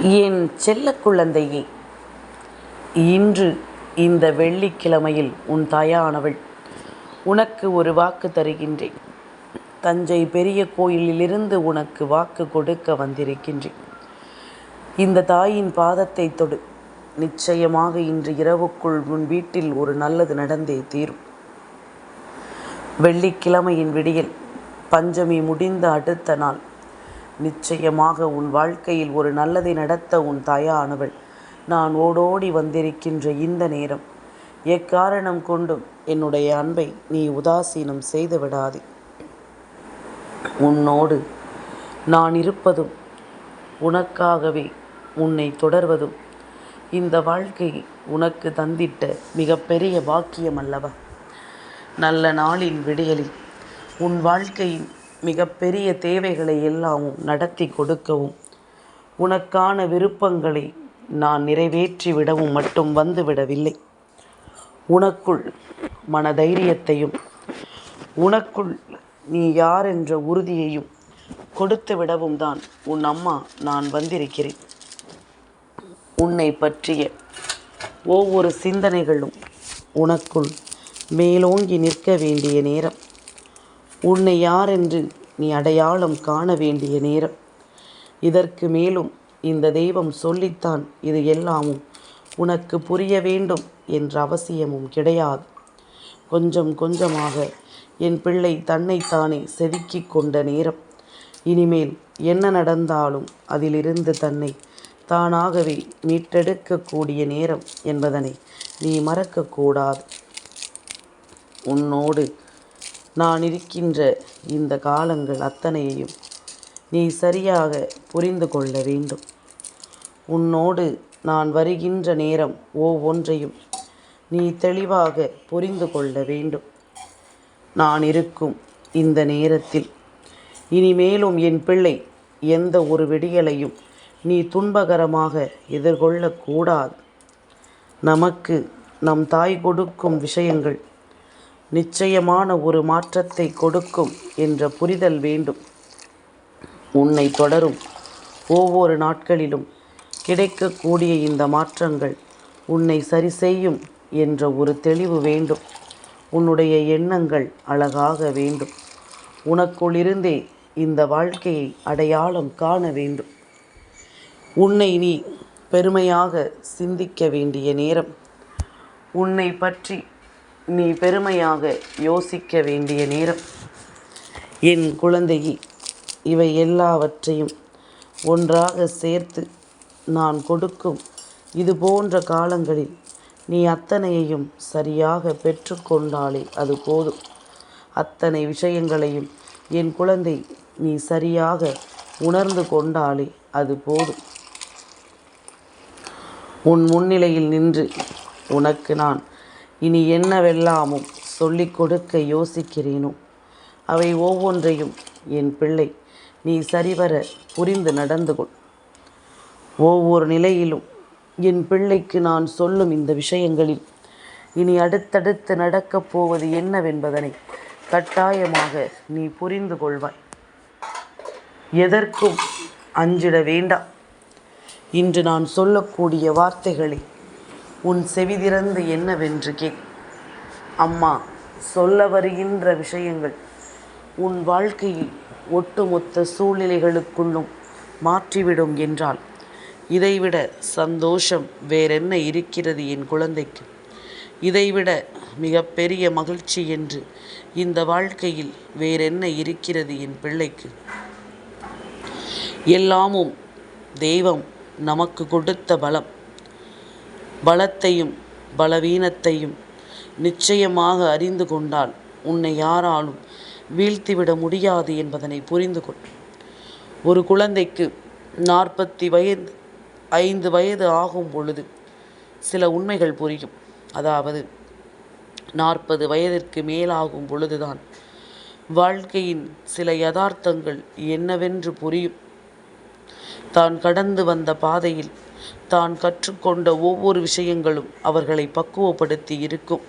என் செல்ல குழந்தையே, இன்று இந்த வெள்ளிக்கிழமையில் உன் தாயானவள் உனக்கு ஒரு வாக்கு தருகின்றேன். தஞ்சை பெரிய கோயிலிலிருந்து உனக்கு வாக்கு கொடுக்க வந்திருக்கின்றேன். இந்த தாயின் பாதத்தை தொடு. நிச்சயமாக இன்று இரவுக்குள் உன் வீட்டில் ஒரு நல்லது நடந்தே தீரும். வெள்ளிக்கிழமையின் விடியல் பஞ்சமி முடிந்த அடுத்த நாள் நிச்சயமாக உன் வாழ்க்கையில் ஒரு நல்லதை நடத்த உன் தாயானவள் நான் ஓடோடி வந்திருக்கின்ற இந்த நேரம் எக்காரணம் கொண்டும் என்னுடைய அன்பை நீ உதாசீனம் செய்து விடாதே. உன்னோடு நான் இருப்பதும் உனக்காகவே உன்னை தொடர்வதும் இந்த வாழ்க்கை உனக்கு தந்திட்ட மிகப்பெரிய பாக்கியம் அல்லவா? நல்ல நாளின் விடியலில் உன் வாழ்க்கையின் மிகப்பெரிய தேவைகளை எல்லாமும் நடத்தி கொடுக்கவும் உனக்கான விருப்பங்களை நான் நிறைவேற்றி விடவும் மட்டும் வந்துவிடவில்லை. உனக்குள் மனதைரியத்தையும் உனக்குள் நீ யார் என்ற உறுதியையும் கொடுத்து விடவும் தான் உன் அம்மா நான் வந்திருக்கிறேன். உன்னை பற்றிய ஒவ்வொரு சிந்தனைகளும் உனக்குள் மேலோங்கி நிற்க வேண்டிய நேரம். உன்னை யாரென்று நீ அடையாளம் காண வேண்டிய நேரம். இதற்கு மேலும் இந்த தெய்வம் சொல்லித்தான் இது எல்லாமும் உனக்கு புரிய வேண்டும் என்ற அவசியமும் கிடையாது. கொஞ்சம் கொஞ்சமாக என் பிள்ளை தன்னைத்தானே செதுக்கிக் கொண்ட நேரம். இனிமேல் என்ன நடந்தாலும் அதிலிருந்து தன்னை தானாகவே மீட்டெடுக்கக்கூடிய நேரம் என்பதனை நீ மறக்கக்கூடாது. உன்னோடு நான் இருக்கின்ற இந்த காலங்கள் அத்தனையையும் நீ சரியாக புரிந்து கொள்ள வேண்டும். உன்னோடு நான் வருகின்ற நேரம் ஒவ்வொன்றையும் நீ தெளிவாக புரிந்து கொள்ள வேண்டும். நான் இருக்கும் இந்த நேரத்தில் இனிமேலும் என் பிள்ளை எந்த ஒரு விடியலையும் நீ துன்பகரமாக எதிர்கொள்ளக்கூடாது. நமக்கு நம் தாய் கொடுக்கும் விஷயங்கள் நிச்சயமான ஒரு மாற்றத்தை கொடுக்கும் என்ற புரிதல் வேண்டும். உன்னை தொடரும் ஒவ்வொரு நாட்களிலும் கிடைக்கக்கூடிய இந்த மாற்றங்கள் உன்னை சரி செய்யும் என்ற ஒரு தெளிவு வேண்டும். உன்னுடைய எண்ணங்கள் அழகாக வேண்டும். உனக்குள்ளிருந்தே இந்த வாழ்க்கையை அடையாளம் காண வேண்டும். உன்னை நீ பெருமையாக சிந்திக்க வேண்டிய நேரம். உன்னை பற்றி நீ பெருமையாக யோசிக்க வேண்டிய நேரம். என் குழந்தையே, இவை எல்லாவற்றையும் ஒன்றாக சேர்த்து நான் கொடுக்கும் இது போன்ற காலங்களில் நீ அத்தனையையும் சரியாக பெற்றுக்கொண்டாலே அது போதும். அத்தனை விஷயங்களையும் என் குழந்தை நீ சரியாக உணர்ந்து கொண்டாலே அது போதும். உன் முன்னிலையில் நின்று உனக்கு நான் இனி என்னவெல்லாமும் சொல்லிக் கொடுக்க யோசிக்கிறேனோ அவை ஒவ்வொன்றையும் என் பிள்ளை நீ சரிவர புரிந்து நடந்து கொள். ஒவ்வொரு நிலையிலும் என் பிள்ளைக்கு நான் சொல்லும் இந்த விஷயங்களில் இனி அடுத்தடுத்து நடக்கப் போவது என்னவென்பதனை கட்டாயமாக நீ புரிந்து கொள்வாய். எதற்கும் அஞ்சிட வேண்டாம். இன்று நான் சொல்லக்கூடிய வார்த்தைகளை உன் செவிதிறந்து என்னவென்று கேள். அம்மா சொல்ல வருகின்ற விஷயங்கள் உன் வாழ்க்கையில் ஒட்டுமொத்த சூழ்நிலைகளுக்குள்ளும் மாற்றிவிடும் என்றால் இதைவிட சந்தோஷம் வேறென்ன இருக்கிறது என் குழந்தைக்கு? இதைவிட மிகப்பெரிய மகிழ்ச்சி என்று இந்த வாழ்க்கையில் வேறென்ன இருக்கிறது என் பிள்ளைக்கு? எல்லாமும் தெய்வம் நமக்கு கொடுத்த பலம். பலத்தையும் பலவீனத்தையும் நிச்சயமாக அறிந்து கொண்டால் உன்னை யாராலும் வீழ்த்திவிட முடியாது என்பதனை புரிந்து கொள். ஒரு குழந்தைக்கு 45 வயது ஆகும் பொழுது சில உண்மைகள் புரியும். அதாவது 40 வயதிற்கு மேலாகும் பொழுதுதான் வாழ்க்கையின் சில யதார்த்தங்கள் என்னவென்று புரியும். தான் கடந்து வந்த பாதையில் தான் கற்றுக்கொண்ட ஒவ்வொரு விஷயங்களும் அவர்களை பக்குவப்படுத்தி இருக்கும்.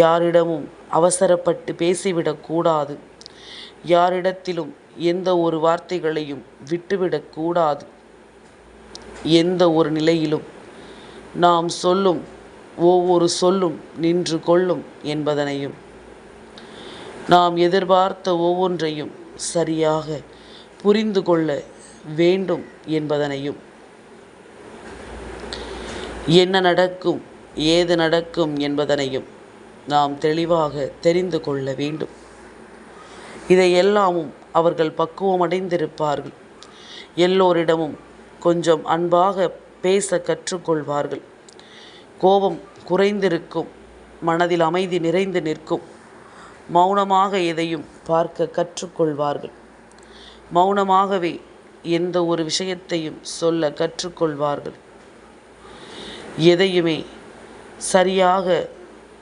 யாரிடமும் அவசரப்பட்டு பேசிவிடக்கூடாது. யாரிடத்திலும் எந்த ஒரு வார்த்தைகளையும் விட்டுவிடக்கூடாது. எந்த ஒரு நிலையிலும் நாம் சொல்லும் ஒவ்வொரு சொல்லும் நின்று கொள்ளும் என்பதனையும், நாம் எதிர்பார்த்த ஒவ்வொன்றையும் சரியாக புரிந்து கொள்ள வேண்டும் என்பதனையும், என்ன நடக்கும் ஏது நடக்கும் என்பதனையும் நாம் தெளிவாக தெரிந்து கொள்ள வேண்டும். இதையெல்லாமும் அவர்கள் பக்குவமடைந்திருப்பார்கள். எல்லோரிடமும் கொஞ்சம் அன்பாக பேச கற்றுக்கொள்வார்கள். கோபம் குறைந்திருக்கும், மனதில் அமைதி நிறைந்து நிற்கும். மௌனமாக எதையும் பார்க்க கற்றுக்கொள்வார்கள். மௌனமாகவே எந்த ஒரு விஷயத்தையும் சொல்ல கற்றுக்கொள்வார்கள். எதையுமே சரியாக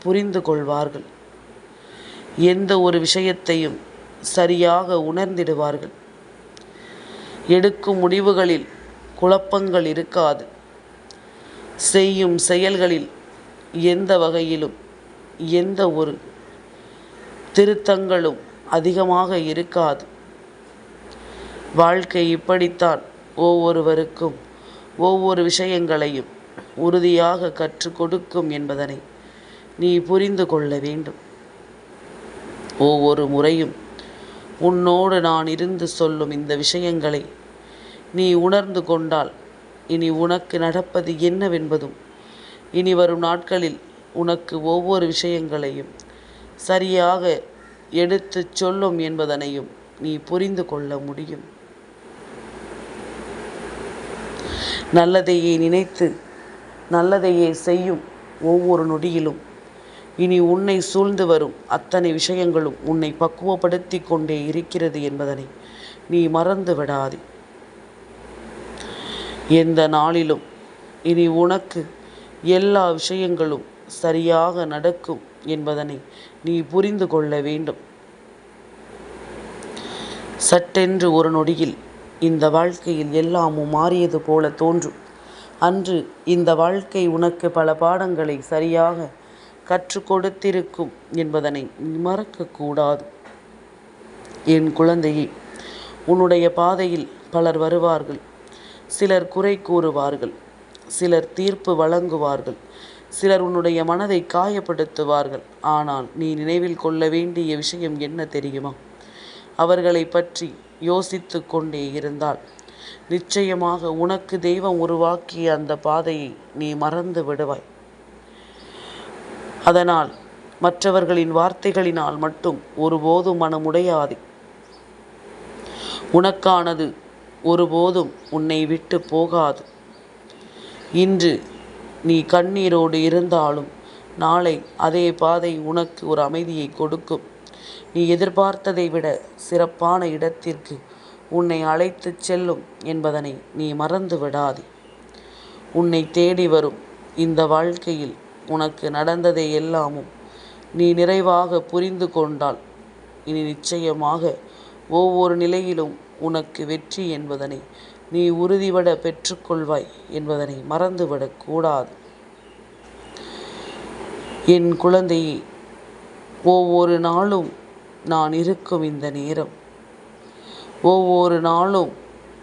புரிந்து கொள்வார்கள். எந்த ஒரு விஷயத்தையும் சரியாக உணர்ந்திடுவார்கள். எடுக்கும் முடிவுகளில் குழப்பங்கள் இருக்காது. செய்யும் செயல்களில் எந்த வகையிலும் எந்த ஒரு திருத்தங்களும் அதிகமாக இருக்காது. வாழ்க்கை இப்படித்தான் ஒவ்வொருவருக்கும் ஒவ்வொரு விஷயங்களையும் உறுதியாக கற்றுக் கொடுக்கும் என்பதனை நீ புரிந்து கொள்ள வேண்டும். ஒவ்வொரு முறையும் உன்னோடு நான் இருந்து சொல்லும் இந்த விஷயங்களை நீ உணர்ந்து கொண்டால் இனி உனக்கு நடப்பது என்னவென்பதும், இனி வரும் நாட்களில் உனக்கு ஒவ்வொரு விஷயங்களையும் சரியாக எடுத்து சொல்லும் என்பதனையும் நீ புரிந்து கொள்ள முடியும். நல்லதையே நினைத்து நல்லதையே செய்யும் ஒவ்வொரு நொடியிலும் இனி உன்னை சூழ்ந்து வரும் அத்தனை விஷயங்களும் உன்னை பக்குவப்படுத்தி கொண்டே இருக்கிறது என்பதனை நீ மறந்து விடாதே. எந்த நாளிலும் இனி உனக்கு எல்லா விஷயங்களும் சரியாக நடக்கும் என்பதனை நீ புரிந்து கொள்ள வேண்டும். சட்டென்று ஒரு நொடியில் இந்த வாழ்க்கையில் எல்லாமும் மாறியது போல தோன்றும். அன்று இந்த வாழ்க்கை உனக்கு பல பாடங்களை சரியாக கற்றுக் கொடுத்திருக்கும் என்பதனை நீ மறக்கக்கூடாது. என் குழந்தையே, உன்னுடைய பாதையில் பலர் வருவார்கள். சிலர் குறை கூறுவார்கள், சிலர் தீர்ப்பு வழங்குவார்கள், சிலர் உன்னுடைய மனதை காயப்படுத்துவார்கள். ஆனால் நீ நினைவில் கொள்ள வேண்டிய விஷயம் என்ன தெரியுமா? அவர்களை பற்றி யோசித்து கொண்டே இருந்தால் நிச்சயமாக உனக்கு தெய்வம் உருவாக்கிய அந்த பாதையை நீ மறந்து விடுவாய். அதனால் மற்றவர்களின் வார்த்தைகளினால் மட்டும் ஒருபோதும் மனமுடையாதே. உனக்கானது ஒருபோதும் உன்னை விட்டு போகாது. இன்று நீ கண்ணீரோடு இருந்தாலும் நாளை அதே பாதை உனக்கு ஒரு அமைதியை கொடுக்கும். நீ எதிர்பார்த்ததை விட சிறப்பான இடத்திற்கு உன்னை அழைத்து செல்லும் என்பதனை நீ மறந்து விடாதே. உன்னை தேடி வரும் இந்த வாழ்க்கையில் உனக்கு நடந்ததை எல்லாமும் நீ நிறைவாக புரிந்து கொண்டால் இனி நிச்சயமாக ஒவ்வொரு நிலையிலும் உனக்கு வெற்றி என்பதனை நீ உறுதிபட பெற்றுக்கொள்வாய் என்பதனை மறந்துவிடக்கூடாது. என் குழந்தையே, ஒவ்வொரு நாளும் நான் இருக்கும் இந்த நேரம், ஒவ்வொரு நாளும்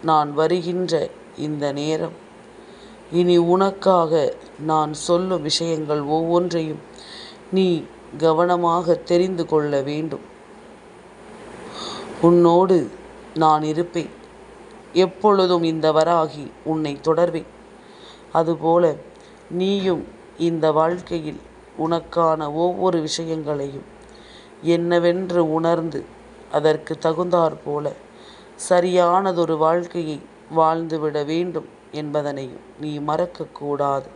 நான் வருகின்ற இந்த நேரம், இனி உனக்காக நான் சொல்லும் விஷயங்கள் ஒவ்வொன்றையும் நீ கவனமாக தெரிந்து கொள்ள வேண்டும். உன்னோடு நான் இருப்பேன். எப்பொழுதும் இந்த வராகி உன்னை தொடர்வேன். அதுபோல நீயும் இந்த வாழ்க்கையில் உனக்கான ஒவ்வொரு விஷயங்களையும் என்னவென்று உணர்ந்து அதற்கு தகுந்தாற் போல சரியானதொரு வாழ்க்கையை வாழ்ந்துவிட வேண்டும் என்பதனையும் நீ மறக்கக்கூடாது.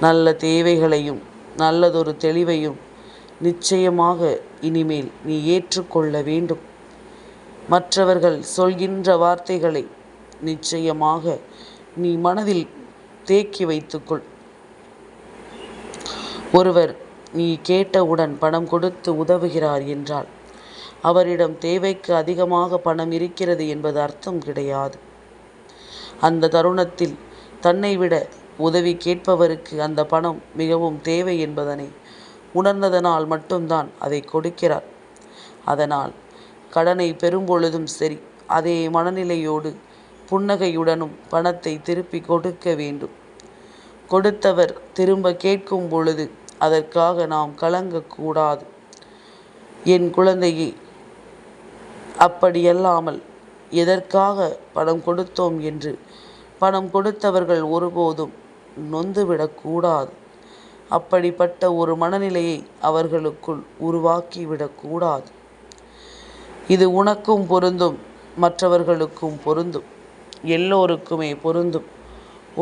நல்ல தேவைகளையும் நல்லதொரு தெளிவையும் நிச்சயமாக இனிமேல் நீ ஏற்றுக்கொள்ள வேண்டும். மற்றவர்கள் சொல்கின்ற வார்த்தைகளை நிச்சயமாக நீ மனதில் தேக்கி வைத்துக்கொள். ஒருவர் நீ கேட்டவுடன் பணம் கொடுத்து உதவுகிறார் என்றால் அவரிடம் தேவைக்கு அதிகமாக பணம் இருக்கிறது என்பது அர்த்தம் கிடையாது. அந்த தருணத்தில் தன்னை விட உதவி கேட்பவருக்கு அந்த பணம் மிகவும் தேவை என்பதனை உணர்ந்ததனால் மட்டும்தான் அதை கொடுக்கிறார். அதனால் கடனை பெறும் பொழுதும் சரி, அதே மனநிலையோடு புன்னகையுடனும் பணத்தை திருப்பி கொடுக்க வேண்டும். கொடுத்தவர் திரும்ப கேட்கும் பொழுது அதற்காக நாம் கலங்கக்கூடாது. என் குழந்தையே, அப்படியல்லாமல் எதற்காக பணம் கொடுத்தோம் என்று பணம் கொடுத்தவர்கள் ஒருபோதும் நொந்துவிடக்கூடாது. அப்படிப்பட்ட ஒரு மனநிலையை அவர்களுக்குள் உருவாக்கிவிடக்கூடாது. இது உனக்கும் பொருந்தும், மற்றவர்களுக்கும் பொருந்தும், எல்லோருக்குமே பொருந்தும்.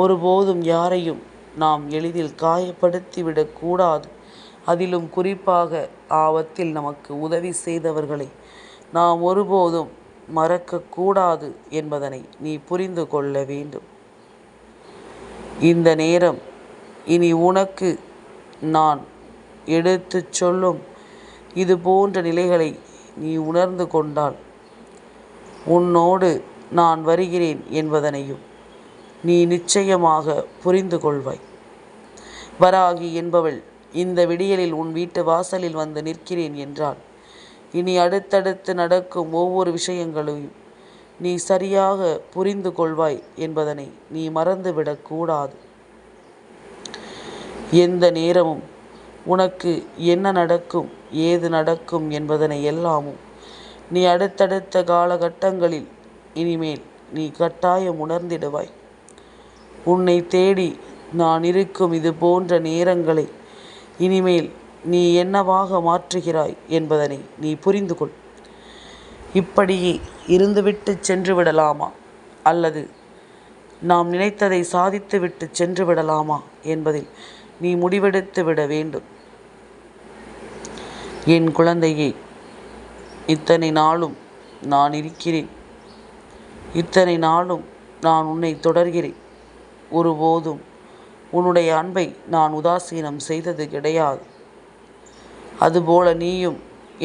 ஒருபோதும் யாரையும் நாம் எளிதில் காயப்படுத்திவிடக்கூடாது. அதிலும் குறிப்பாக ஆபத்தில் நமக்கு உதவி செய்தவர்களை நாம் ஒருபோதும் மறக்கக்கூடாது என்பதனை நீ புரிந்து கொள்ள வேண்டும். இந்த நேரம் இனி உனக்கு நான் எடுத்துச் சொல்லும் இது போன்ற நிலைகளை நீ உணர்ந்து கொண்டால் உன்னோடு நான் வருகிறேன் என்பதனையும் நீ நிச்சயமாக புரிந்து கொள்வாய். வராகி என்பவள் இந்த விடியலில் உன் வீட்டு வாசலில் வந்து நிற்கிறேன் என்றால் இனி அடுத்தடுத்து நடக்கும் ஒவ்வொரு விஷயங்களையும் நீ சரியாக புரிந்து கொள்வாய் என்பதனை நீ மறந்துவிடக்கூடாது. எந்த நேரமும் உனக்கு என்ன நடக்கும், ஏது நடக்கும் என்பதனை எல்லாமும் நீ அடுத்தடுத்த காலகட்டங்களில் இனிமேல் நீ கட்டாயம் உணர்ந்திடுவாய். உன்னை தேடி நான் இருக்கும் இது போன்ற நேரங்களை இனிமேல் நீ என்னவாக மாற்றுகிறாய் என்பதனை நீ புரிந்து கொள். இப்படியே இருந்துவிட்டு சென்று விடலாமா, அல்லது நாம் நினைத்ததை சாதித்துவிட்டு சென்று விடலாமா என்பதில் நீ முடிவெடுத்து விட வேண்டும். என் குழந்தையே, இத்தனை நாளும் நான் இருக்கிறேன். இத்தனை நாளும் நான் உன்னை தொடர்கிறேன். ஒருபோதும் உன்னுடைய அன்பை நான் உதாசீனம் செய்தது கிடையாது. அதுபோல நீயும்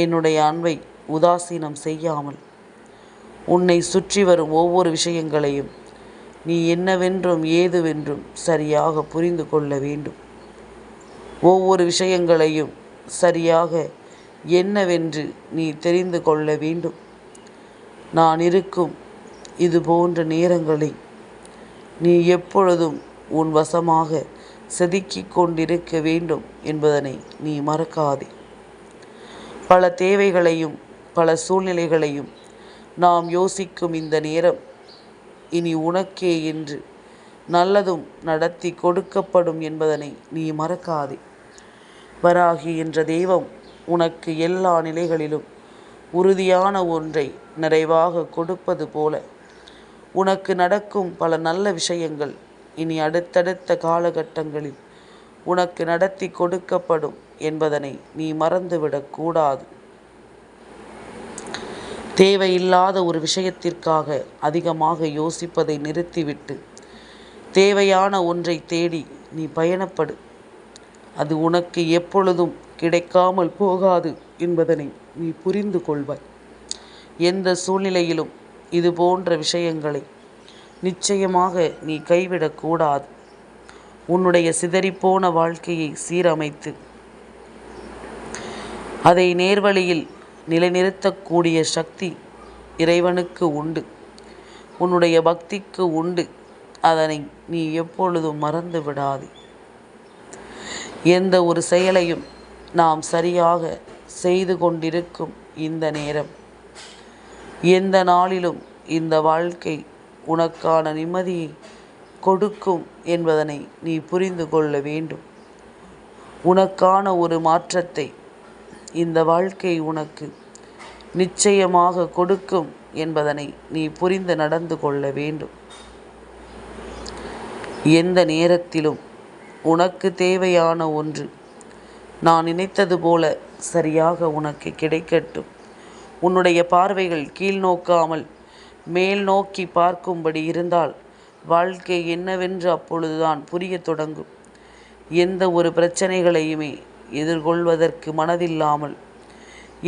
என்னுடைய அன்பை உதாசீனம் செய்யாமல் உன்னை சுற்றி வரும் ஒவ்வொரு விஷயங்களையும் நீ என்னவென்றும் ஏதுவென்றும் சரியாக புரிந்து கொள்ள வேண்டும். ஒவ்வொரு விஷயங்களையும் சரியாக என்னவென்று நீ தெரிந்து கொள்ள வேண்டும். நான் இருக்கும் இது போன்ற நேரங்களை நீ எப்பொழுதும் உன் வசமாக செதுக்கிக் கொண்டிருக்க வேண்டும் என்பதனை நீ மறக்காதே. பல தேவைகளையும் பல சூழ்நிலைகளையும் நாம் யோசிக்கும் இந்த நேரம் இனி உனக்கே என்று நல்லதும் நடத்தி கொடுக்கப்படும் என்பதனை நீ மறக்காதே. வராகி என்ற தெய்வம் உனக்கு எல்லா நிலைகளிலும் உறுதியான ஒன்றை நிறைவாக கொடுப்பது போல உனக்கு நடக்கும் பல நல்ல விஷயங்கள் இனி அடுத்தடுத்த காலகட்டங்களில் உனக்கு நடத்தி கொடுக்கப்படும் என்பதனை நீ மறந்துவிடக்கூடாது. தேவையில்லாத ஒரு விஷயத்திற்காக அதிகமாக யோசிப்பதை நிறுத்திவிட்டு தேவையான ஒன்றை தேடி நீ பயணப்படு. அது உனக்கு எப்பொழுதும் கிடைக்காமல் போகாது என்பதனை நீ புரிந்து கொள்வாய். எந்த சூழ்நிலையிலும் இது போன்ற விஷயங்களை நிச்சயமாக நீ கைவிடக்கூடாது. உன்னுடைய சிதறிப்போன வாழ்க்கையை சீரமைத்து அதை நேர்வழியில் நிலைநிறுத்தக்கூடிய சக்தி இறைவனுக்கு உண்டு. உன்னுடைய பக்திக்கு உண்டு. அதனை நீ எப்பொழுதும் மறந்து விடாதே. எந்த ஒரு செயலையும் நாம் சரியாக செய்து கொண்டிருக்கும் இந்த நேரம், எந்த நாளிலும் இந்த வாழ்க்கை உனக்கான நிம்மதியை கொடுக்கும் என்பதனை நீ புரிந்து கொள்ள வேண்டும். உனக்கான ஒரு மாற்றத்தை இந்த வாழ்க்கை உனக்கு நிச்சயமாக கொடுக்கும் என்பதனை நீ புரிந்து நடந்து கொள்ள வேண்டும். எந்த நேரத்திலும் உனக்கு தேவையான ஒன்று நான் நினைத்தது போல சரியாக உனக்கு கிடைக்கட்டும். உன்னுடைய பார்வைகள் கீழ் நோக்காமல் மேல் நோக்கி பார்க்கும்படி இருந்தால் வாழ்க்கை என்னவென்று அப்பொழுதுதான் புரிய தொடங்கும். எந்த ஒரு பிரச்சனைகளையுமே எதிர்கொள்வதற்கு மனதில்லாமல்,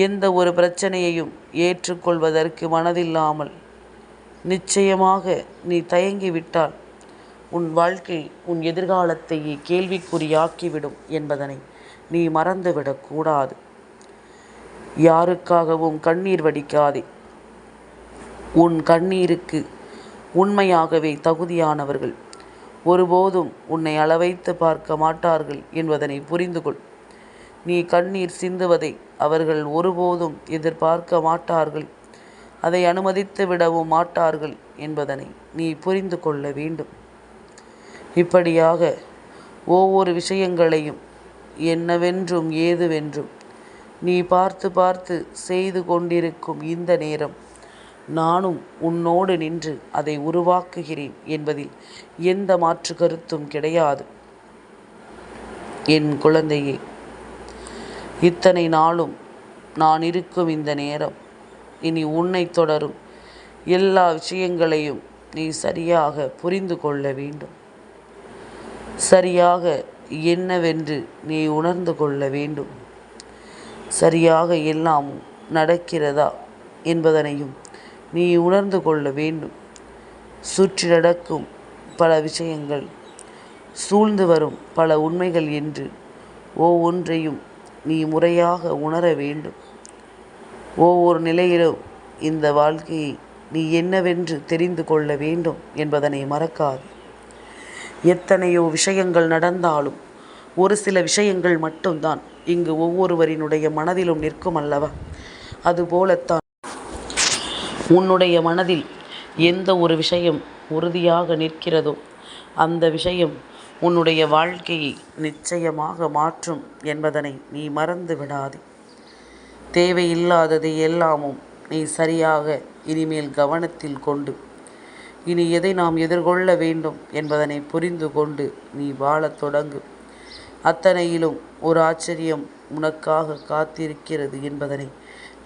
எந்த ஒரு பிரச்சனையையும் ஏற்றுக்கொள்வதற்கு மனதில்லாமல் நிச்சயமாக நீ தயங்கிவிட்டால் உன் வாழ்க்கை உன் எதிர்காலத்தையே கேள்விக்குறியாக்கிவிடும் என்பதனை நீ மறந்துவிடக்கூடாது. யாருக்காகவும் கண்ணீர் வடிக்காதே. உன் கண்ணீருக்கு உண்மையாகவே தகுதியானவர்கள் ஒருபோதும் உன்னை அளவைத்து பார்க்க மாட்டார்கள் என்பதனை புரிந்து கொள். நீ கண்ணீர் சிந்துவதை அவர்கள் ஒருபோதும் எதிர்பார்க்க மாட்டார்கள், அதை அனுமதித்து விடவும் மாட்டார்கள் என்பதனை நீ புரிந்து கொள்ள வேண்டும். இப்படியாக ஒவ்வொரு விஷயங்களையும் என்னவென்றும் ஏதுவென்றும் நீ பார்த்து பார்த்து செய்து கொண்டிருக்கும் இந்த நேரம் நானும் உன்னோடு நின்று அதை உருவாக்குகிறேன் என்பதில் எந்த மாற்று கருத்தும் கிடையாது. என் குழந்தையே, இத்தனை நாளும் நான் இருக்கும் இந்த நேரம் இனி உன்னை தொடரும் எல்லா விஷயங்களையும் நீ சரியாக புரிந்து கொள்ள வேண்டும். சரியாக என்னவென்று நீ உணர்ந்து கொள்ள வேண்டும். சரியாக எல்லாம் நடக்கிறதா என்பதனையும் நீ உணர்ந்து கொள்ள வேண்டும். சுற்றி நடக்கும் பல விஷயங்கள், சூழ்ந்து வரும் பல உண்மைகள் என்று ஒவ்வொன்றையும் நீ முறையாக உணர வேண்டும். ஒவ்வொரு நிலையிலும் இந்த வாழ்க்கையை நீ என்னவென்று தெரிந்து கொள்ள வேண்டும் என்பதனை மறக்காது. எத்தனையோ விஷயங்கள் நடந்தாலும் ஒரு சில விஷயங்கள் மட்டும்தான் இங்கு ஒவ்வொருவரினுடைய மனதிலும் நிற்கும் அல்லவா? அதுபோலத்தான் உன்னுடைய மனதில் எந்த ஒரு விஷயம் உறுதியாக நிற்கிறதோ அந்த விஷயம் உன்னுடைய வாழ்க்கையை நிச்சயமாக மாற்றும் என்பதனை நீ மறந்து விடாதே. தேவையில்லாததை எல்லாமும் நீ சரியாக இனிமேல் கவனத்தில் கொண்டு இனி எதை நாம் எதிர்கொள்ள வேண்டும் என்பதனை புரிந்து கொண்டு நீ வாழத் தொடங்கு. அத்தனையிலும் ஒரு ஆச்சரியம் உனக்காக காத்திருக்கிறது என்பதனை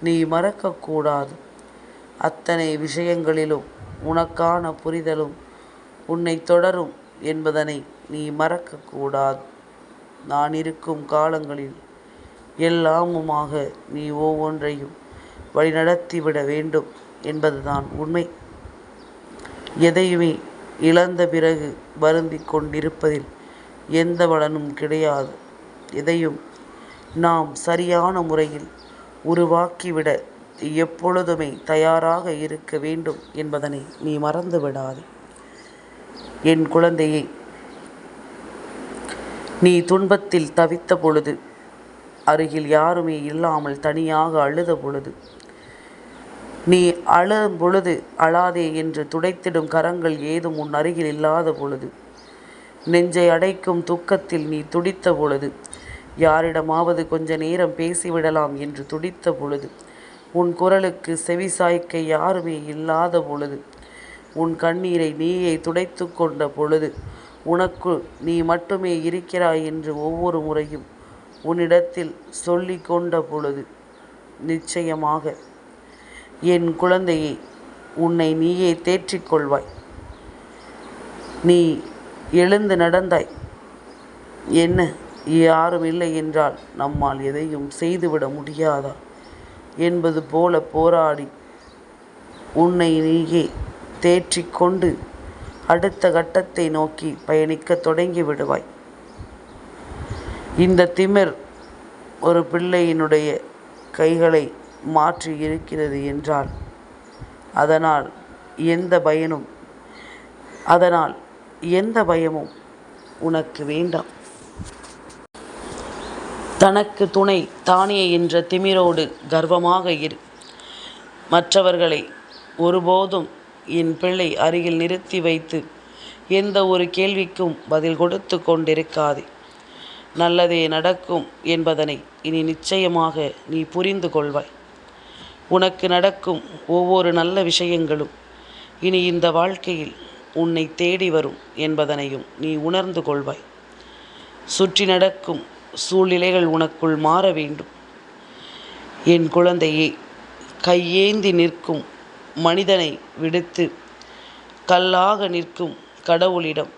நீ மறக்கக்கூடாது. அத்தனை விஷயங்களிலும் உனக்கான புரிதலும் உன்னை தொடரும் என்பதனை நீ மறக்கக்கூடாது. நான் இருக்கும் காலங்களில் எல்லாமுமாக நீ ஒவ்வொன்றையும் வழிநடத்திவிட வேண்டும் என்பதுதான் உண்மை. எதையுமே இழந்த பிறகு வருந்தி கொண்டிருப்பதில் எந்த பலனும் கிடையாது. எதையும் நாம் சரியான முறையில் உருவாக்கிவிட எப்பொழுதுமே தயாராக இருக்க வேண்டும் என்பதனை நீ மறந்து விடாதே. என் குழந்தையை, நீ துன்பத்தில் தவித்த பொழுது, அருகில் யாருமே இல்லாமல் தனியாக அழுத பொழுது, நீ அழும் பொழுது அழாதே என்று துடைத்திடும் கரங்கள் ஏதும் உன் அருகில் இல்லாத பொழுது, நெஞ்சை அடைக்கும் துக்கத்தில் நீ துடித்த பொழுது, யாரிடமாவது கொஞ்ச நேரம் பேசிவிடலாம் என்று துடித்த பொழுது, உன் குரலுக்கு செவிசாய்க்க யாருமே இல்லாத பொழுது, உன் கண்ணீரை நீயே துடைத்து கொண்ட பொழுது, உனக்கு நீ மட்டுமே இருக்கிறாய் என்று ஒவ்வொரு முறையும் உன்னிடத்தில் சொல்லி கொண்ட பொழுது, நிச்சயமாக என் குழந்தையை உன்னை நீயே தேற்றிக்கொள்வாய். நீ எழுந்து நடந்தாய். என்ன, யாரும் இல்லை என்றால் நம்மால் எதையும் செய்துவிட முடியாதா என்பது போல போராடி உன்னை நீயே தேற்றிக்கொண்டு அடுத்த கட்டத்தை நோக்கி பயணிக்க தொடங்கி விடுவாய். இந்த திமிர் ஒரு பிள்ளையினுடைய கைகளை மாற்றி இருக்கிறது என்றால் அதனால் எந்த பயமும் உனக்கு வேண்டாம். தனக்கு துணை தானே என்ற திமிரோடு கர்வமாக இரு. மற்றவர்களை ஒருபோதும் என் பிள்ளை அருகில் நிறுத்தி வைத்து எந்த ஒரு கேள்விக்கும் பதில் கொடுத்து கொண்டிருக்காதே. நல்லதே நடக்கும் என்பதனை இனி நிச்சயமாக நீ புரிந்து கொள்வாய். உனக்கு நடக்கும் ஒவ்வொரு நல்ல விஷயங்களும் இனி இந்த வாழ்க்கையில் உன்னை தேடி வரும் என்பதனையும் நீ உணர்ந்து கொள்வாய். சுற்றி நடக்கும் சூழ்நிலைகள் உனக்குள் மாற வேண்டும். என் குழந்தையே, கையேந்தி நிற்கும் மனிதனை விடுத்து கல்லாக நிற்கும் கடவுளிடம்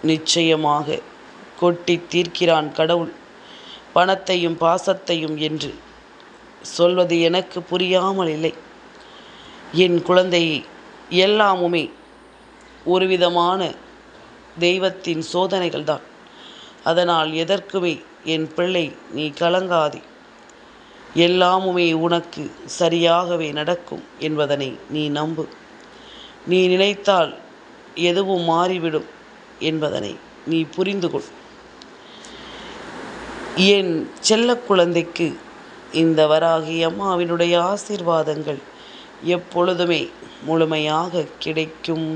நிச்சயமாக கொட்டி தீர்க்கிறான் கடவுள். பணத்தையும் பாசத்தையும் என்று சொல்வது எனக்கு புரியாமல் இல்லை. என் குழந்தையை, எல்லாமுமே ஒருவிதமான தெய்வத்தின் சோதனைகள்தான். அதனால் எதற்குமே என் பிள்ளை நீ கலங்காதே. எல்லாமுமே உனக்கு சரியாகவே நடக்கும் என்பதனை நீ நம்பு. நீ நினைத்தால் எதுவும் மாறிவிடும் என்பதனை நீ புரிந்து கொள். என் செல்ல குழந்தைக்கு இந்த வராகி அம்மாவினுடைய ஆசீர்வாதங்கள் எப்பொழுதுமே முழுமையாக கிடைக்கும்.